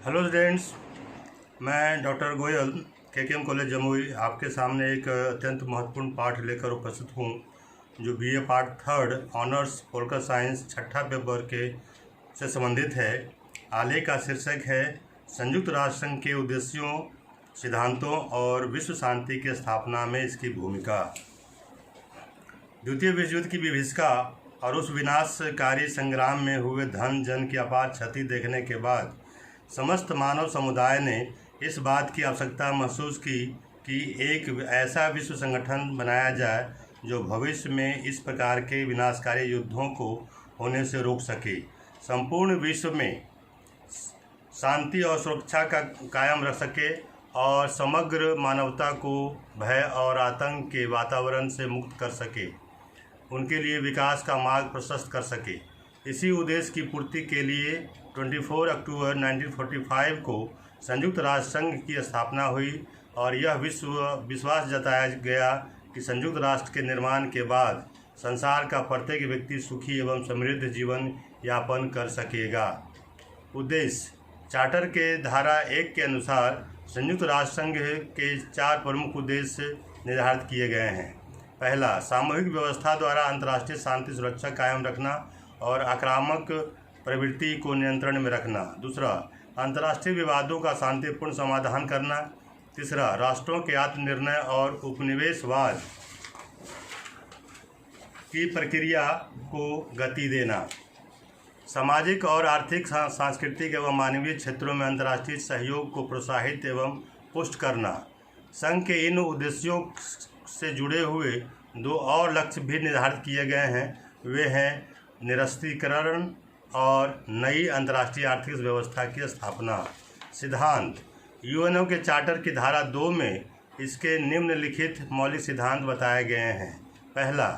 Hello students, मैं doctor Goyal KKM college Jamui आपके सामने एक अत्यंत महत्वपूर्ण पाठ लेकर उपस्थित हूँ जो BA part third honours political science छठा पेपर के से संबंधित है। आलेख का शीर्षक है संयुक्त राष्ट्र संघ के उद्देश्यों, सिद्धांतों और विश्व शांति की स्थापना में इसकी भूमिका। द्वितीय विश्व युद्ध की विभीषिका और उस विनाशकारी संग्राम में हुए धन जन की अपार क्षति देखने के बाद समस्त मानव समुदाय ने इस बात की आवश्यकता महसूस की कि एक ऐसा विश्व संगठन बनाया जाए जो भविष्य में इस प्रकार के विनाशकारी युद्धों को होने से रोक सके, संपूर्ण विश्व में शांति और सुरक्षा का कायम रख सके और समग्र मानवता को भय और आतंक के वातावरण से मुक्त कर सके, उनके लिए विकास का मार्ग प्रशस्त कर सके। इसी उद्देश्य की पूर्ति के लिए 24 अक्टूबर 1945 को संयुक्त राष्ट्र संघ की स्थापना हुई और यह विश्वास जताया गया कि संयुक्त राष्ट्र के निर्माण के बाद संसार का प्रत्येक व्यक्ति सुखी एवं समृद्ध जीवन यापन कर सकेगा। उद्देश्य चार्टर के धारा 1 के अनुसार संयुक्त राष्ट्र संघ के 4 प्रमुख उद्देश्य निर्धारित किए गए हैं। पहला, सामूहिक व्यवस्था द्वारा अंतर्राष्ट्रीय शांति सुरक्षा कायम रखना और आक्रामक प्रवृत्ति को नियंत्रण में रखना। दूसरा, अंतर्राष्ट्रीय विवादों का शांतिपूर्ण समाधान करना। तीसरा, राष्ट्रों के आत्मनिर्णय और उपनिवेशवाद की प्रक्रिया को गति देना। सामाजिक और आर्थिक, सांस्कृतिक एवं मानवीय क्षेत्रों में अंतर्राष्ट्रीय सहयोग को प्रोत्साहित एवं पुष्ट करना। संघ के इन उद्देश्यों से जुड़े हुए 2 और लक्ष्य भी निर्धारित किए गए हैं। वे हैं निरस्त्रीकरण और नई अंतर्राष्ट्रीय आर्थिक व्यवस्था की स्थापना। सिद्धांत यूएनओ के चार्टर की धारा 2 में इसके निम्नलिखित मौलिक सिद्धांत बताए गए हैं। पहला,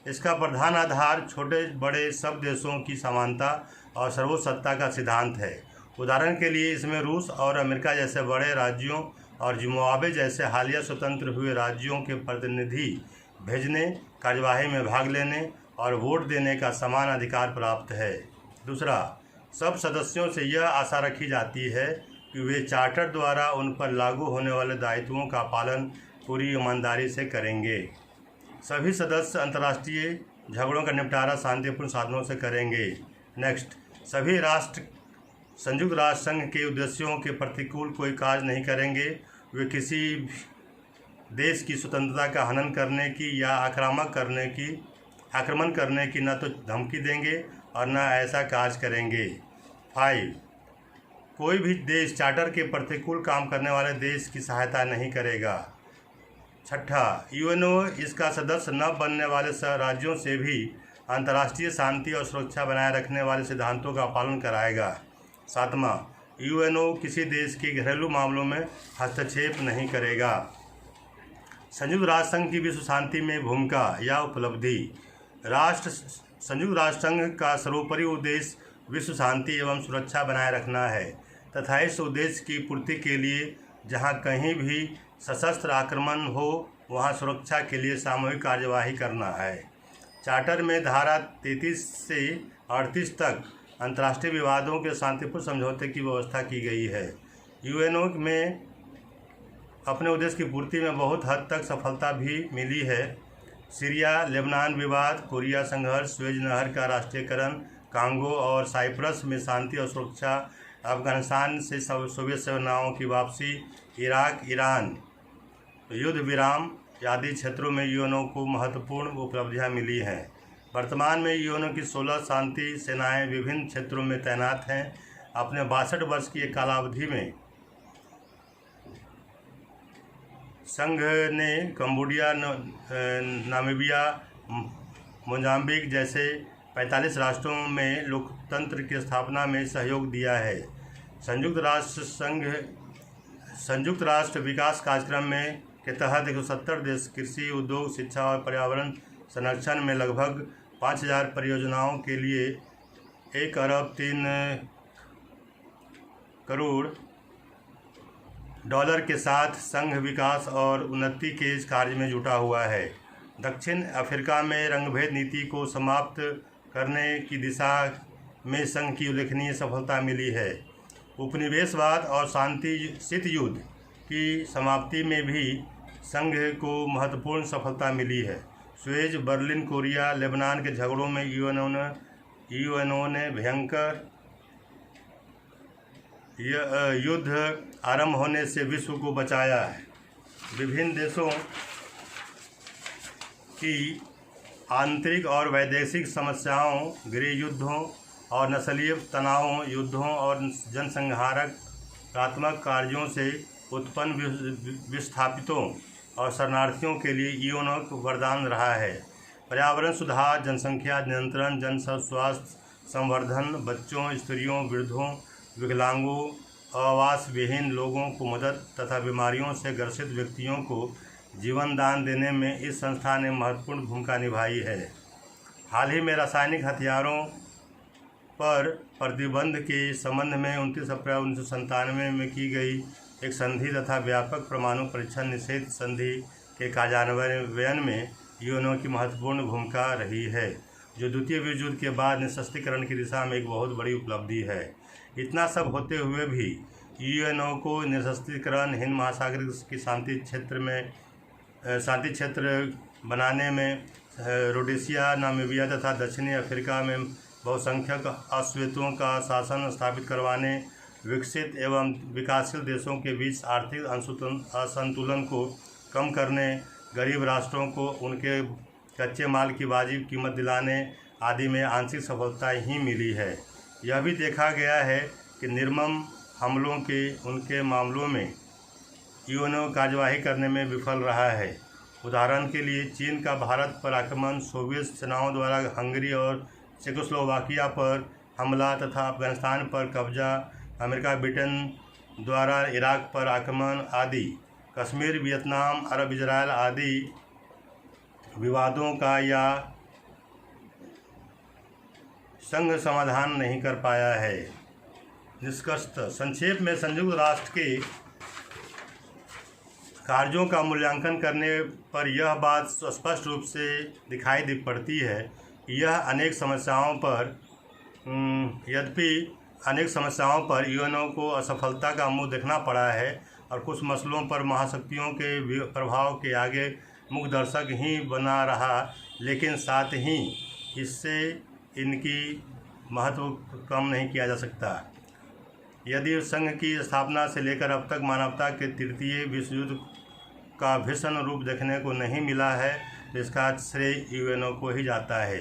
इसका प्रधान आधार छोटे बड़े सब देशों की समानता और सर्वोच्चता का सिद्धांत है। उदाहरण के लिए इसमें रूस और अमेरिका जैसे बड़े राज्यों और जिम्बाब्वे जैसे हालिया स्वतंत्र हुए राज्यों के प्रतिनिधि भेजने, कार्यवाही में भाग लेने और वोट देने का समान अधिकार प्राप्त है। दूसरा, सब सदस्यों से यह आशा रखी जाती है कि वे चार्टर द्वारा उन पर लागू होने वाले दायित्वों का पालन पूरी ईमानदारी से करेंगे। सभी सदस्य अंतर्राष्ट्रीय झगड़ों का निपटारा शांतिपूर्ण साधनों से करेंगे। नेक्स्ट, सभी राष्ट्र संयुक्त राष्ट्र संघ के उद्देश्यों के प्रतिकूल कोई कार्य नहीं करेंगे। वे किसी देश की स्वतंत्रता का हनन करने की या आक्रमण करने की न तो धमकी देंगे और न ऐसा कार्य करेंगे। 5, कोई भी देश चार्टर के प्रतिकूल काम करने वाले देश की सहायता नहीं करेगा। छठा, यूएनओ इसका सदस्य न बनने वाले राज्यों से भी अंतर्राष्ट्रीय शांति और सुरक्षा बनाए रखने वाले सिद्धांतों का पालन कराएगा। 7वां, यूएनओ किसी देश के घरेलू मामलों में हस्तक्षेप नहीं करेगा। संयुक्त राष्ट्र संघ की विश्व शांति में भूमिका या उपलब्धि। संयुक्त राष्ट्र संघ का सर्वोपरि उद्देश्य विश्व शांति एवं सुरक्षा बनाए रखना है तथा इस उद्देश्य की पूर्ति के लिए जहां कहीं भी सशस्त्र आक्रमण हो वहां सुरक्षा के लिए सामूहिक कार्यवाही करना है। चार्टर में धारा 33 से 38 तक अंतर्राष्ट्रीय विवादों के शांतिपूर्ण समझौते की व्यवस्था की गई है। यूएनओ में अपने उद्देश्य की पूर्ति में बहुत हद तक सफलता भी मिली है। सीरिया लेबनान विवाद, कोरिया संघर्ष, सुएज नहर का राष्ट्रीयकरण, कांगो और साइप्रस में शांति और सुरक्षा, अफगानिस्तान से सोवियत सेनाओं की वापसी, इराक ईरान युद्ध विराम आदि क्षेत्रों में यूएनओ को महत्वपूर्ण उपलब्धियां मिली हैं। वर्तमान में यूएनओ की 16 शांति सेनाएं विभिन्न क्षेत्रों में तैनात हैं। अपने 62 वर्ष की एक कालावधि में संघ ने कंबोडिया, नामीबिया, मोजाम्बिक जैसे 45 राष्ट्रों में लोकतंत्र की स्थापना में सहयोग दिया है। संयुक्त राष्ट्र विकास कार्यक्रम में के तहत 170 देश कृषि, उद्योग, शिक्षा और पर्यावरण संरक्षण में लगभग 5000 परियोजनाओं के लिए 1 अरब 3 करोड़ डॉलर के साथ संघ विकास और उन्नति के इस कार्य में जुटा हुआ है। दक्षिण अफ्रीका में रंगभेद नीति को समाप्त करने की दिशा में संघ की उल्लेखनीय सफलता मिली है। उपनिवेशवाद और शांति शीत युद्ध की समाप्ति में भी संघ को महत्वपूर्ण सफलता मिली है। सुएज, बर्लिन, कोरिया, लेबनान के झगड़ों में यूएनओ ने भयंकर युद्ध आरंभ होने से विश्व को बचाया है। विभिन्न देशों की आंतरिक और वैदेशिक समस्याओं, गृह युद्धों और नस्लीय तनावों, युद्धों और जनसंहारकात्मक कार्यों से उत्पन्न विस्थापितों और शरणार्थियों के लिए यूएनओ वरदान रहा है। पर्यावरण सुधार, जनसंख्या नियंत्रण, जन स्वास्थ्य संवर्धन, बच्चों, स्त्रियों, वृद्धों, विकलांगों, आवास विहीन लोगों को मदद तथा बीमारियों से ग्रसित व्यक्तियों को जीवन दान देने में इस संस्था ने महत्वपूर्ण भूमिका निभाई है। हाल ही में रासायनिक हथियारों पर प्रतिबंध के संबंध में 29 अप्रैल 1997 में की गई एक संधि तथा व्यापक परमाणु परीक्षण निषेध संधि के कार्यान्वयन में यूएनओ की महत्वपूर्ण भूमिका रही है, जो द्वितीय विश्व युद्ध के बाद निःशस्त्रीकरण की दिशा में एक बहुत बड़ी उपलब्धि है। इतना सब होते हुए भी यूएनओ को निःशस्त्रीकरण, हिंद महासागर की शांति क्षेत्र बनाने में, रोडेशिया, नामीबिया तथा दक्षिणी अफ्रीका में बहुसंख्यक अश्वेतों का शासन स्थापित करवाने, विकसित एवं विकासशील देशों के बीच आर्थिक असंतुलन को कम करने, गरीब राष्ट्रों को उनके कच्चे माल की वाजिब कीमत दिलाने आदि में आंशिक सफलता ही मिली है। यह भी देखा गया है कि निर्मम हमलों के उनके मामलों में यूएनओ कार्यवाही करने में विफल रहा है। उदाहरण के लिए चीन का भारत पर आक्रमण, सोवियत सेनाओं द्वारा हंगरी और चेकोस्लोवाकिया पर हमला तथा अफगानिस्तान पर कब्जा, अमेरिका ब्रिटेन द्वारा इराक पर आक्रमण आदि, कश्मीर, वियतनाम, अरब इजराइल आदि विवादों का या संघ समाधान नहीं कर पाया है। निष्कर्षतः संक्षेप में संयुक्त राष्ट्र के कार्यों का मूल्यांकन करने पर यह बात स्पष्ट रूप से दिखाई पड़ती है कि यह अनेक समस्याओं पर यूएनओ को असफलता का मुंह देखना पड़ा है और कुछ मसलों पर महाशक्तियों के प्रभाव के आगे मुख्य दर्शक ही बना रहा, लेकिन साथ ही इससे इनकी महत्व कम नहीं किया जा सकता। यदि संघ की स्थापना से लेकर अब तक मानवता के तृतीय विश्व युद्ध का भीषण रूप देखने को नहीं मिला है, तो इसका श्रेय यूएनओ को ही जाता है।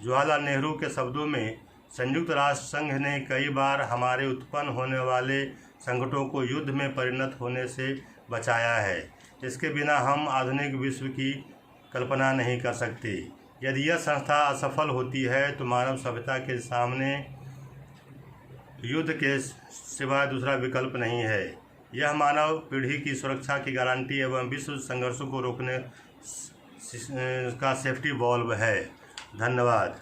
जवाहरलाल नेहरू के शब्दों में, संयुक्त राष्ट्र संघ ने कई बार हमारे उत्पन्न होने वाले संकटों को युद्ध में परिणत होने से बचाया है। इसके बिना हम आधुनिक विश्व की कल्पना नहीं कर सकते। यदि यह संस्था असफल होती है तो मानव सभ्यता के सामने युद्ध के सिवाय दूसरा विकल्प नहीं है। यह मानव पीढ़ी की सुरक्षा की गारंटी एवं विश्व संघर्षों को रोकने का सेफ्टी वॉल्व है। धन्यवाद।